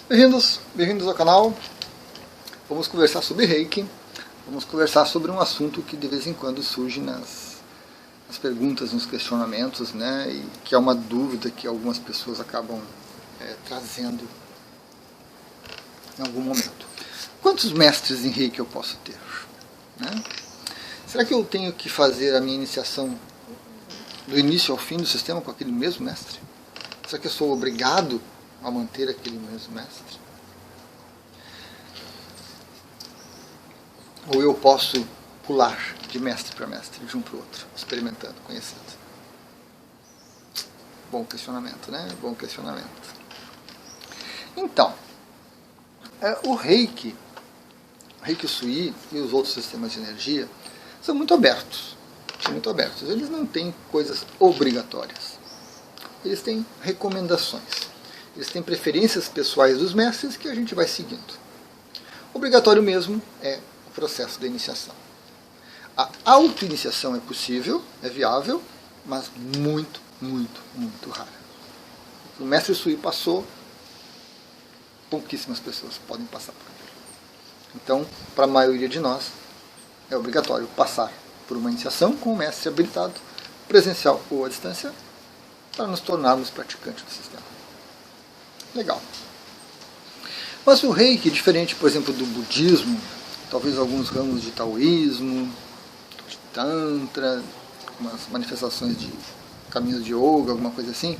Bem-vindos ao canal. Vamos conversar sobre Reiki. Vamos conversar sobre um assunto que de vez em quando surge nas perguntas, nos questionamentos, né? E que é uma dúvida que algumas pessoas acabam trazendo em algum momento. Quantos mestres em Reiki eu posso ter? Né? Será que eu tenho que fazer a minha iniciação do início ao fim do sistema com aquele mesmo mestre? Será que eu sou obrigado a manter aquele mesmo mestre? Ou eu posso pular de mestre para mestre, de um para o outro, experimentando, conhecendo? Bom questionamento, né? Bom questionamento. Então, o Reiki Sui e os outros sistemas de energia são muito abertos. Eles não têm coisas obrigatórias. Eles têm recomendações. Eles têm preferências pessoais dos mestres que a gente vai seguindo. Obrigatório mesmo é o processo da iniciação. A auto-iniciação é possível, é viável, mas muito rara. O mestre Sui passou, pouquíssimas pessoas podem passar por aquilo. Então, para a maioria de nós, é obrigatório passar por uma iniciação com um mestre habilitado, presencial ou à distância, para nos tornarmos praticantes do sistema. Legal. Mas o Reiki, diferente, por exemplo, do budismo, talvez alguns ramos de taoísmo, de tantra, umas manifestações de caminhos de yoga, alguma coisa assim,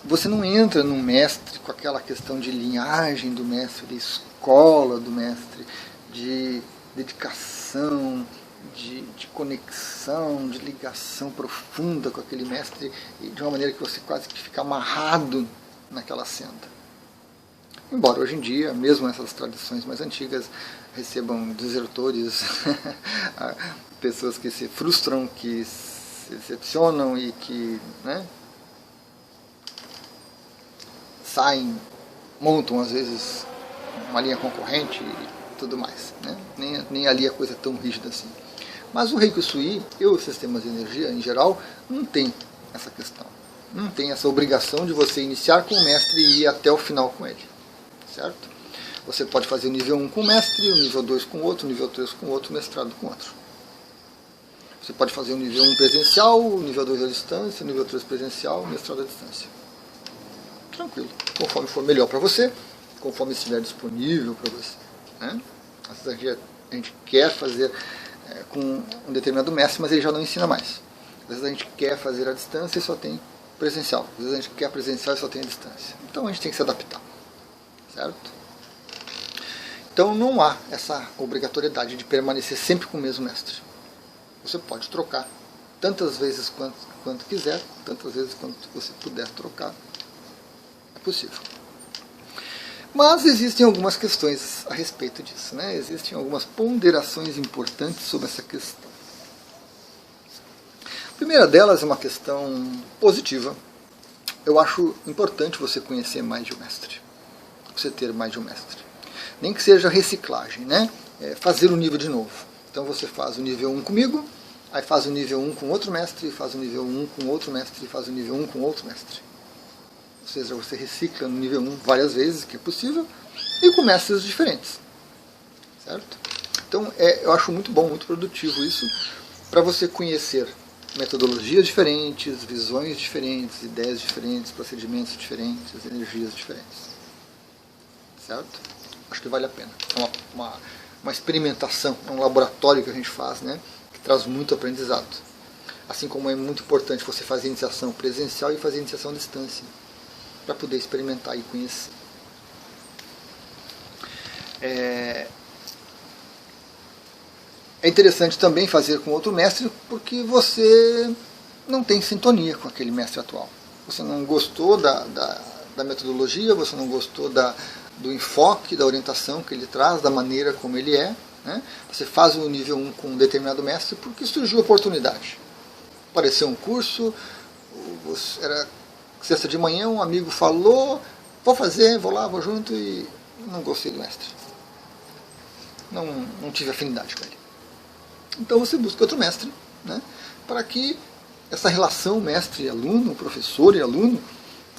você não entra num mestre com aquela questão de linhagem do mestre, de escola do mestre, de dedicação, de conexão, de ligação profunda com aquele mestre, de uma maneira que você quase que fica amarrado naquela senda. Embora hoje em dia, mesmo essas tradições mais antigas, recebam desertores, pessoas que se frustram, que se decepcionam e que saem, montam às vezes uma linha concorrente e tudo mais. Nem ali a coisa é tão rígida assim. Mas o Reiki Sui e os sistemas de energia em geral não tem essa questão. Não tem essa obrigação de você iniciar com o mestre e ir até o final com ele. Certo? Você pode fazer o nível 1 com o mestre, o nível 2 com outro, o nível 3 com outro, o mestrado com outro. Você pode fazer o nível 1 presencial, o nível 2 à distância, o nível 3 presencial, o mestrado à distância. Tranquilo. Conforme for melhor para você, conforme estiver disponível para você. Né? Às vezes a gente quer fazer com um determinado mestre, mas ele já não ensina mais. Às vezes a gente quer fazer à distância e só tem presencial. Às vezes a gente quer presencial e só tem a distância. Então a gente tem que se adaptar. Certo? Então não há essa obrigatoriedade de permanecer sempre com o mesmo mestre. Você pode trocar tantas vezes quanto quiser, tantas vezes quanto você puder trocar. É possível. Mas existem algumas questões a respeito disso. Existem algumas ponderações importantes sobre essa questão. A primeira delas é uma questão positiva. Eu acho importante você conhecer mais de um mestre. Você ter mais de um mestre. Nem que seja reciclagem, fazer o nível de novo. Então você faz o nível 1 comigo, aí faz o nível 1 com outro mestre, faz o nível 1 com outro mestre, faz o nível 1 com outro mestre. Ou seja, você recicla no nível 1 várias vezes, que é possível, e com mestres diferentes. Certo? Então eu acho muito bom, muito produtivo isso, para você conhecer metodologias diferentes, visões diferentes, ideias diferentes, procedimentos diferentes, energias diferentes. Certo? Acho que vale a pena. É uma experimentação, é um laboratório que a gente faz, que traz muito aprendizado. Assim como é muito importante você fazer iniciação presencial e fazer iniciação à distância, para poder experimentar e conhecer. É interessante também fazer com outro mestre, porque você não tem sintonia com aquele mestre atual. Você não gostou da metodologia, você não gostou do enfoque, da orientação que ele traz, da maneira como ele é. Você faz o nível 1 com um determinado mestre porque surgiu a oportunidade. Apareceu um curso, era sexta de manhã, um amigo falou, vou fazer, vou lá, vou junto, e não gostei do mestre. Não tive afinidade com ele. Então você busca outro mestre, para que essa relação mestre e aluno, professor e aluno,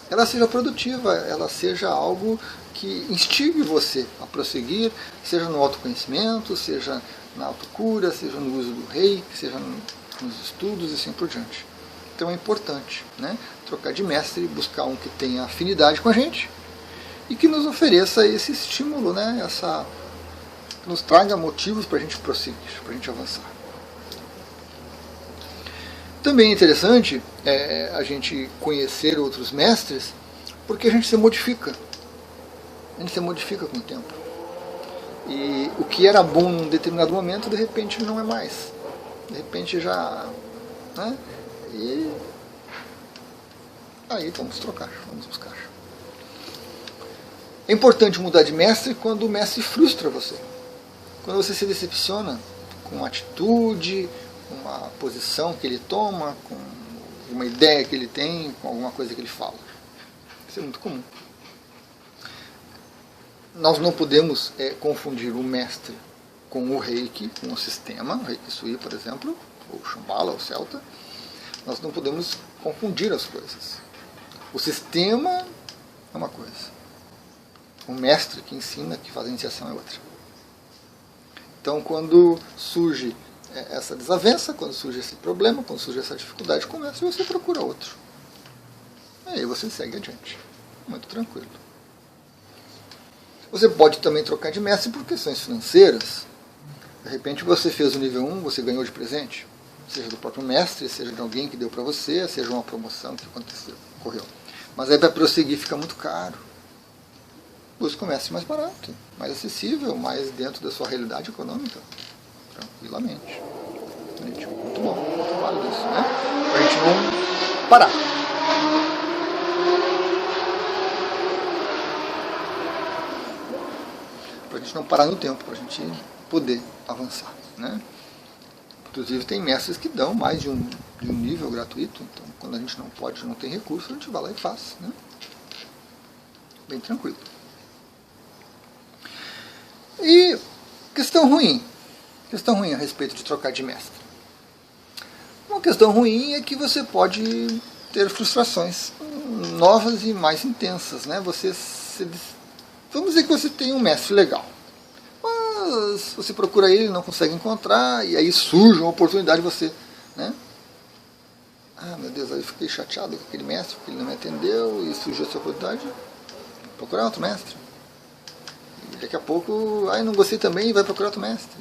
ela seja produtiva, ela seja algo que instigue você a prosseguir, seja no autoconhecimento, seja na autocura, seja no uso do reiki, seja nos estudos e assim por diante. Então é importante, né, trocar de mestre, buscar um que tenha afinidade com a gente e que nos ofereça esse estímulo, né, que nos traga motivos para a gente prosseguir, para a gente avançar. Também é interessante a gente conhecer outros mestres, porque a gente se modifica. A gente se modifica com o tempo. E o que era bom num determinado momento, de repente não é mais. De repente já... né? E aí vamos trocar, vamos buscar. É importante mudar de mestre quando o mestre frustra você. Quando você se decepciona com uma atitude, uma posição que ele toma, com uma ideia que ele tem, com alguma coisa que ele fala. Isso é muito comum. Nós não podemos confundir o mestre com o reiki, com o sistema, o reiki sui, por exemplo, ou Shambhala, ou Celta. Nós não podemos confundir as coisas. O sistema é uma coisa. O mestre que ensina, que faz a iniciação é outra. Então, quando surge essa desavença, quando surge esse problema, quando surge essa dificuldade com o mestre, você procura outro. E aí você segue adiante. Muito tranquilo. Você pode também trocar de mestre por questões financeiras. De repente você fez o nível 1, você ganhou de presente. Seja do próprio mestre, seja de alguém que deu para você, seja uma promoção que ocorreu. Mas aí para prosseguir fica muito caro. Busque um mestre mais barato, mais acessível, mais dentro da sua realidade econômica. Tranquilamente. Muito bom, muito válido isso, né? Para a gente não parar. Para a gente não parar no tempo, para a gente poder avançar, né? Inclusive tem mestres que dão mais de um nível gratuito, então quando a gente não pode, não tem recurso, a gente vai lá e faz, né? Bem tranquilo. E questão ruim a respeito de trocar de mestre. Uma questão ruim é que você pode ter frustrações novas e mais intensas, né? Vamos dizer que você tem um mestre legal, mas você procura ele, não consegue encontrar, e aí surge uma oportunidade de você, né? Ah, meu Deus, aí eu fiquei chateado com aquele mestre, porque ele não me atendeu, e surgiu essa oportunidade, procurar outro mestre. E daqui a pouco, não gostei também, vai procurar outro mestre.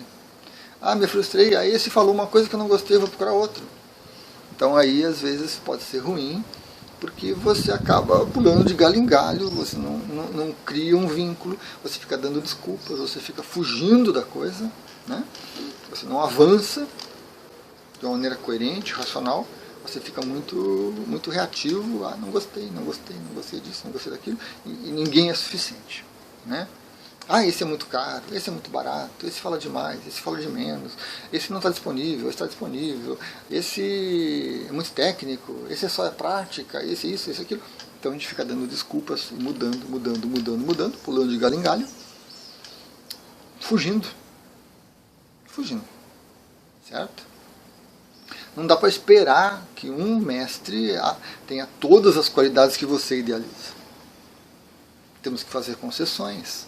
Me frustrei, aí esse falou uma coisa que eu não gostei, vou procurar outro. Então aí, às vezes, pode ser ruim, porque você acaba pulando de galho em galho, você não cria um vínculo, você fica dando desculpas, você fica fugindo da coisa, né? Você não avança de uma maneira coerente, racional, você fica muito reativo, não gostei disso, não gostei daquilo, e ninguém é suficiente, né? Esse é muito caro, esse é muito barato, esse fala demais, esse fala de menos, esse não está disponível, esse está disponível, esse é muito técnico, esse é só prática, esse isso, esse aquilo. Então a gente fica dando desculpas, mudando, pulando de galho em galho, fugindo, certo? Não dá para esperar que um mestre tenha todas as qualidades que você idealiza. Temos que fazer concessões.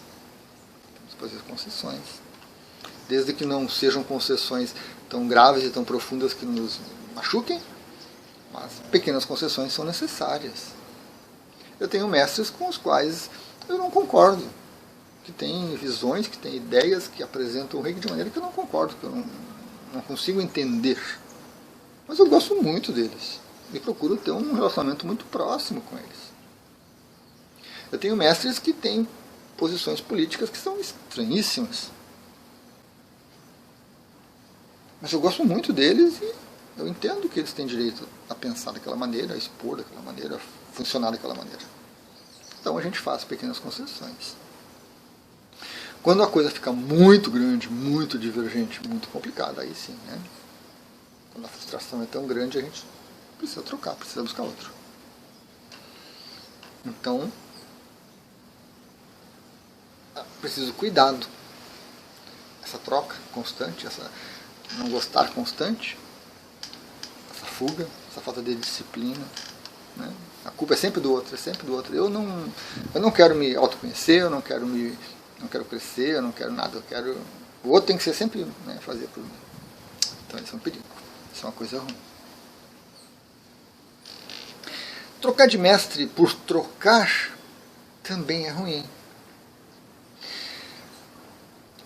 Desde que não sejam concessões tão graves e tão profundas que nos machuquem, mas pequenas concessões são necessárias. Eu tenho mestres com os quais eu não concordo, que têm visões, que têm ideias, que apresentam o reiki de maneira que eu não concordo, que eu não consigo entender. Mas eu gosto muito deles e procuro ter um relacionamento muito próximo com eles. Eu tenho mestres que têm posições políticas que são estranhíssimas. Mas eu gosto muito deles e eu entendo que eles têm direito a pensar daquela maneira, a expor daquela maneira, a funcionar daquela maneira. Então a gente faz pequenas concessões. Quando a coisa fica muito grande, muito divergente, muito complicada, aí sim, né? Quando a frustração é tão grande, a gente precisa trocar, precisa buscar outro. Então, preciso cuidado. Essa troca constante, essa não gostar constante, essa fuga, essa falta de disciplina, né? A culpa é sempre do outro, é sempre do outro. Eu não quero me autoconhecer, eu não quero crescer, eu não quero nada. O outro tem que ser sempre, né, fazer por mim. Então isso é um perigo, isso é uma coisa ruim. Trocar de mestre por trocar também é ruim.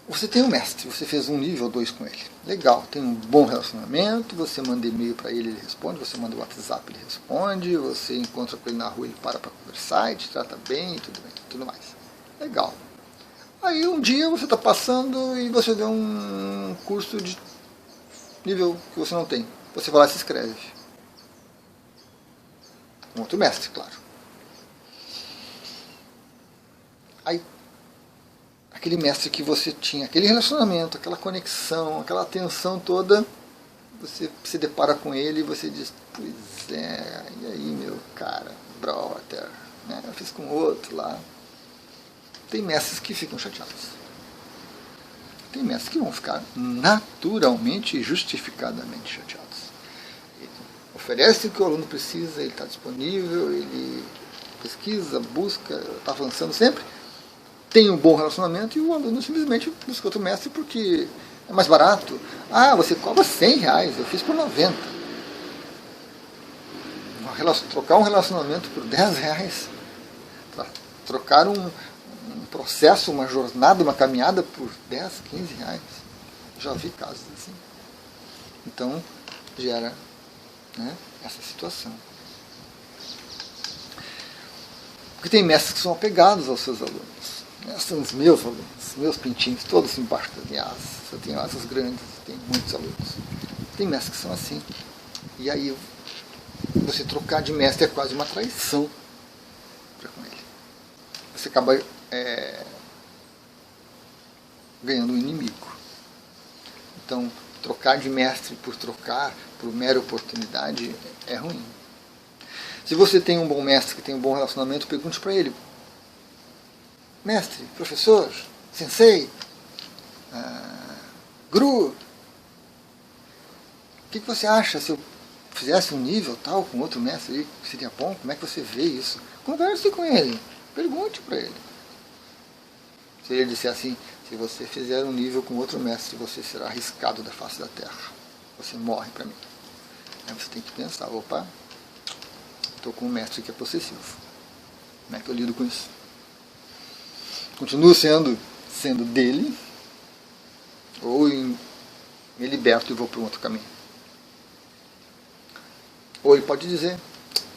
Você tem um mestre, você fez um nível 2 com ele. Legal, tem um bom relacionamento, você manda e-mail para ele, ele responde, você manda WhatsApp, ele responde, você encontra com ele na rua, ele para conversar, e te trata bem, tudo mais. Legal. Aí um dia você está passando e você vê um curso de nível que você não tem. Você vai lá e se inscreve. Um outro mestre, claro. Aí aquele mestre que você tinha, aquele relacionamento, aquela conexão, aquela atenção toda, você se depara com ele e você diz, pois é, e aí meu cara, brother, né, eu fiz com outro lá. Tem mestres que ficam chateados. Tem mestres que vão ficar naturalmente e justificadamente chateados. Ele oferece o que o aluno precisa, ele está disponível, ele pesquisa, busca, está avançando sempre, tem um bom relacionamento e o aluno simplesmente busca outro mestre porque é mais barato. Ah, você cobra R$100, eu fiz por 90. Trocar um relacionamento por R$10, trocar um processo, uma jornada, uma caminhada por R$10, R$15. Já vi casos assim. Então, gera, né, essa situação. Porque tem mestres que são apegados aos seus alunos. São os meus alunos, meus pintinhos, todos embaixo das minhas asas. Eu tenho asas grandes, tenho muitos alunos. Tem mestres que são assim. E aí, você trocar de mestre é quase uma traição para com ele. Você acaba ganhando um inimigo. Então, trocar de mestre por mera oportunidade, é ruim. Se você tem um bom mestre que tem um bom relacionamento, pergunte para ele: mestre, professor, sensei, guru, o que você acha se eu fizesse um nível tal com outro mestre aí, seria bom? Como é que você vê isso? Converse com ele, pergunte para ele. Se ele disser assim: se você fizer um nível com outro mestre, você será arriscado da face da terra, você morre para mim. Aí você tem que pensar: opa, estou com um mestre que é possessivo, como é que eu lido com isso? Continuo sendo dele, ou me liberto e vou para um outro caminho? Ou ele pode dizer: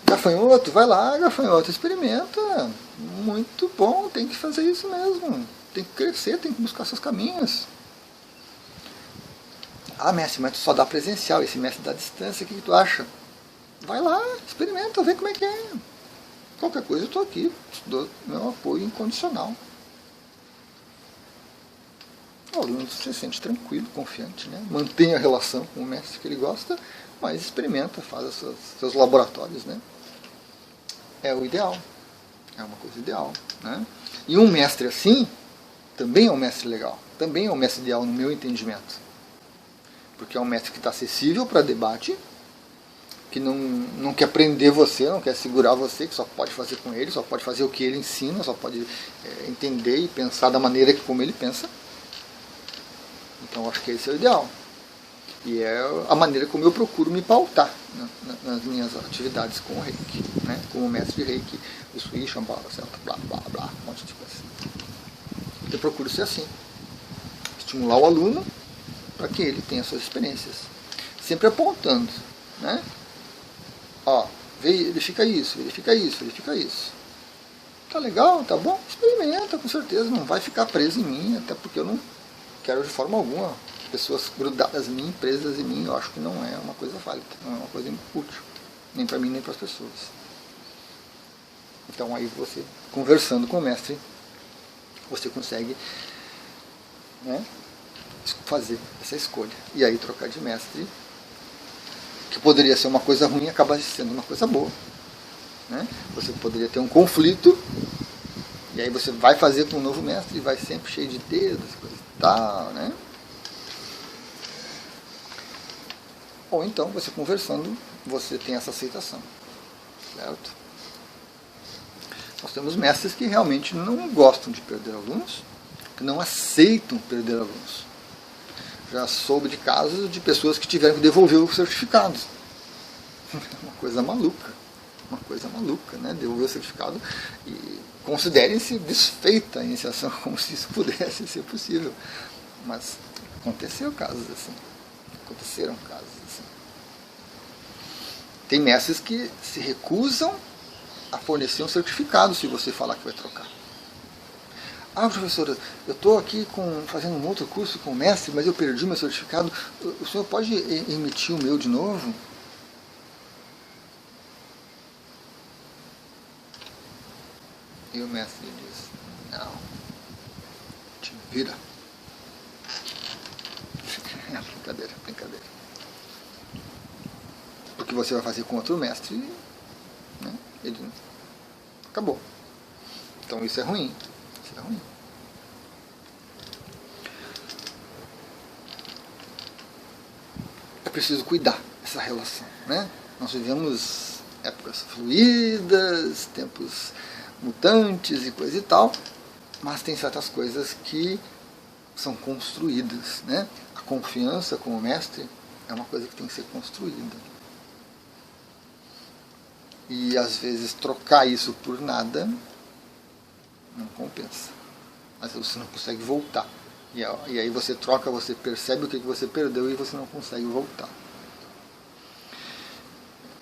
gafanhoto, vai lá, gafanhoto, experimenta, muito bom, tem que fazer isso mesmo, tem que crescer, tem que buscar seus caminhos. Ah, mestre, mas tu só dá presencial, esse mestre dá distância, o que tu acha? Vai lá, experimenta, vê como é que é. Qualquer coisa eu estou aqui, dou meu apoio incondicional. O aluno se sente tranquilo, confiante, né? Mantém a relação com o mestre que ele gosta, mas experimenta, faz seus laboratórios, né? É o ideal, é uma coisa ideal, né? E um mestre assim também é um mestre legal, também é um mestre ideal no meu entendimento, porque é um mestre que está acessível para debate, que não quer prender você, não quer segurar você, que só pode fazer com ele, só pode fazer o que ele ensina, só pode entender e pensar da maneira como ele pensa. Então acho que esse é o ideal. E é a maneira como eu procuro me pautar, né, nas minhas atividades com o Reiki, né, como mestre de Reiki, o Sui, Shambhala, blá blá blá, um monte de coisa. Eu procuro ser assim, estimular o aluno para que ele tenha suas experiências, sempre apontando, né? Ó, verifica isso, verifica isso, verifica isso. Tá legal, tá bom? Experimenta, com certeza, não vai ficar preso em mim, até porque eu não quero de forma alguma pessoas grudadas em mim, presas em mim. Eu acho que não é uma coisa válida, não é uma coisa útil, nem para mim, nem para as pessoas. Então aí você, conversando com o mestre, você consegue, né, fazer essa escolha. E aí trocar de mestre, que poderia ser uma coisa ruim, acaba sendo uma coisa boa, né? Você poderia ter um conflito, e aí você vai fazer com um novo mestre e vai sempre cheio de dedos, coisa e tal, né? Ou então, você conversando, você tem essa aceitação, certo? Nós temos mestres que realmente não gostam de perder alunos, que não aceitam perder alunos. Já soube de casos de pessoas que tiveram que devolver o certificado. Uma coisa maluca, né? Devolver o certificado e considerem-se desfeita a iniciação, como se isso pudesse ser possível. Mas aconteceram casos assim. Tem mestres que se recusam a fornecer um certificado se você falar que vai trocar. Ah, professora, eu estou aqui fazendo um outro curso com o mestre, mas eu perdi meu certificado. O senhor pode emitir o meu de novo? E o mestre diz, não, te vira. É brincadeira. Porque você vai fazer com outro mestre, né? Ele acabou. Então isso é ruim. É preciso cuidar dessa relação, né? Nós vivemos épocas fluídas, tempos mutantes e coisa e tal, mas tem certas coisas que são construídas, né? A confiança com o mestre é uma coisa que tem que ser construída. E às vezes trocar isso por nada não compensa. Às vezes você não consegue voltar. E aí você troca, você percebe o que você perdeu e você não consegue voltar.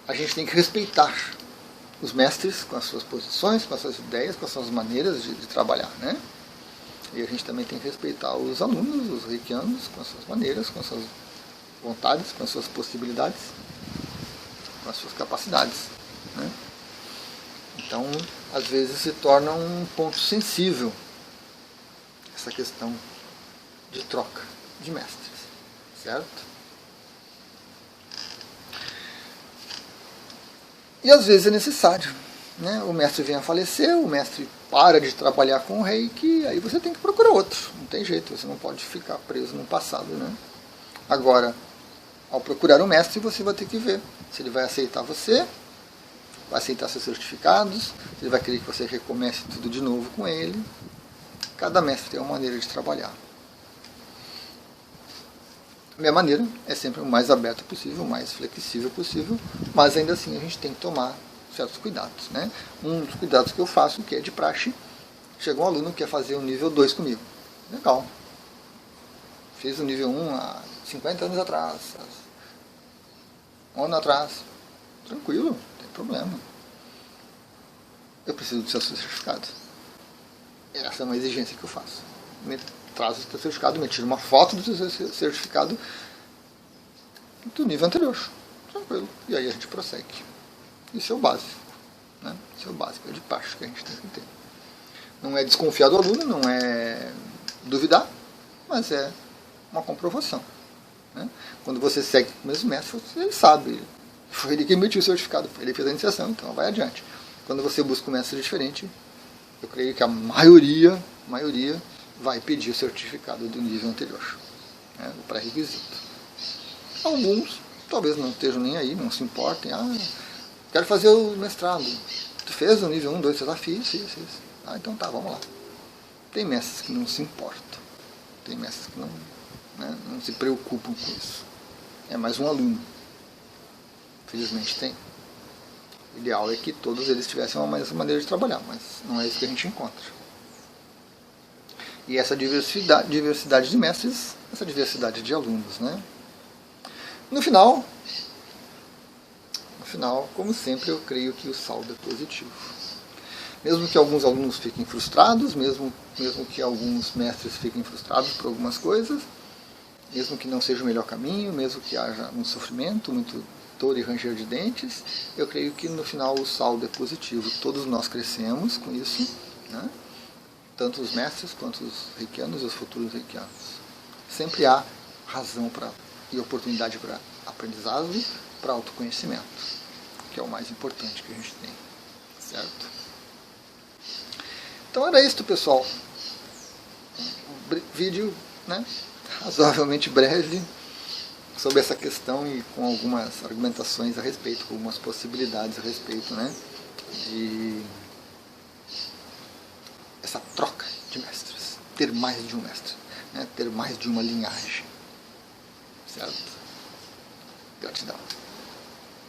A gente tem que respeitar os mestres com as suas posições, com as suas ideias, com as suas maneiras de trabalhar, né? E a gente também tem que respeitar os alunos, os reikianos, com as suas maneiras, com as suas vontades, com as suas possibilidades, com as suas capacidades, né? Então, às vezes se torna um ponto sensível essa questão de troca de mestres, certo? E às vezes é necessário, né? O mestre vem a falecer, o mestre para de trabalhar com o reiki, aí você tem que procurar outro, não tem jeito, você não pode ficar preso no passado, né? Agora, ao procurar um mestre, você vai ter que ver se ele vai aceitar você, vai aceitar seus certificados, se ele vai querer que você recomece tudo de novo com ele. Cada mestre tem uma maneira de trabalhar. A minha maneira é sempre o mais aberto possível, o mais flexível possível, mas ainda assim a gente tem que tomar certos cuidados, né? Um dos cuidados que eu faço, que é de praxe, chega um aluno que quer fazer o nível 2 comigo. Legal. Fiz o nível 1 há 50 anos atrás, um ano atrás. Tranquilo, não tem problema. Eu preciso do seu certificado. Essa é uma exigência que eu faço. Me traz o seu certificado, me tira uma foto do seu certificado do nível anterior. Tranquilo. E aí a gente prossegue. Isso é o básico, né? Isso é o básico, é de praxe que a gente tem que ter. Não é desconfiar do aluno, não é duvidar, mas é uma comprovação, né? Quando você segue o mesmo mestre, ele sabe. Foi ele que emitiu o certificado, foi ele que fez a iniciação, então vai adiante. Quando você busca um mestre diferente, eu creio que a maioria vai pedir o certificado do nível anterior, né, o pré-requisito. Alguns talvez não estejam nem aí, não se importem. Ah, quero fazer o mestrado. Tu fez o nível 1, 2, 3, fiz. Ah, então tá, vamos lá. Tem mestres que não se importam. Tem mestres que não se preocupam com isso. É mais um aluno. Felizmente tem. O ideal é que todos eles tivessem uma maneira de trabalhar, mas não é isso que a gente encontra. E essa diversidade de mestres, essa diversidade de alunos, né? No final, como sempre, eu creio que o saldo é positivo. Mesmo que alguns alunos fiquem frustrados, mesmo que alguns mestres fiquem frustrados por algumas coisas, mesmo que não seja o melhor caminho, mesmo que haja um sofrimento, muito dor e ranger de dentes, eu creio que no final o saldo é positivo. Todos nós crescemos com isso, né? Tanto os mestres quanto os reikianos e os futuros reikianos. Sempre há razão e oportunidade para aprendizado, para autoconhecimento, que é o mais importante que a gente tem, certo? Então era isso, pessoal. Um vídeo, né, razoavelmente breve sobre essa questão e com algumas argumentações a respeito, com algumas possibilidades a respeito, né, essa troca de mestres, ter mais de um mestre, né? Ter mais de uma linhagem. Certo? Gratidão.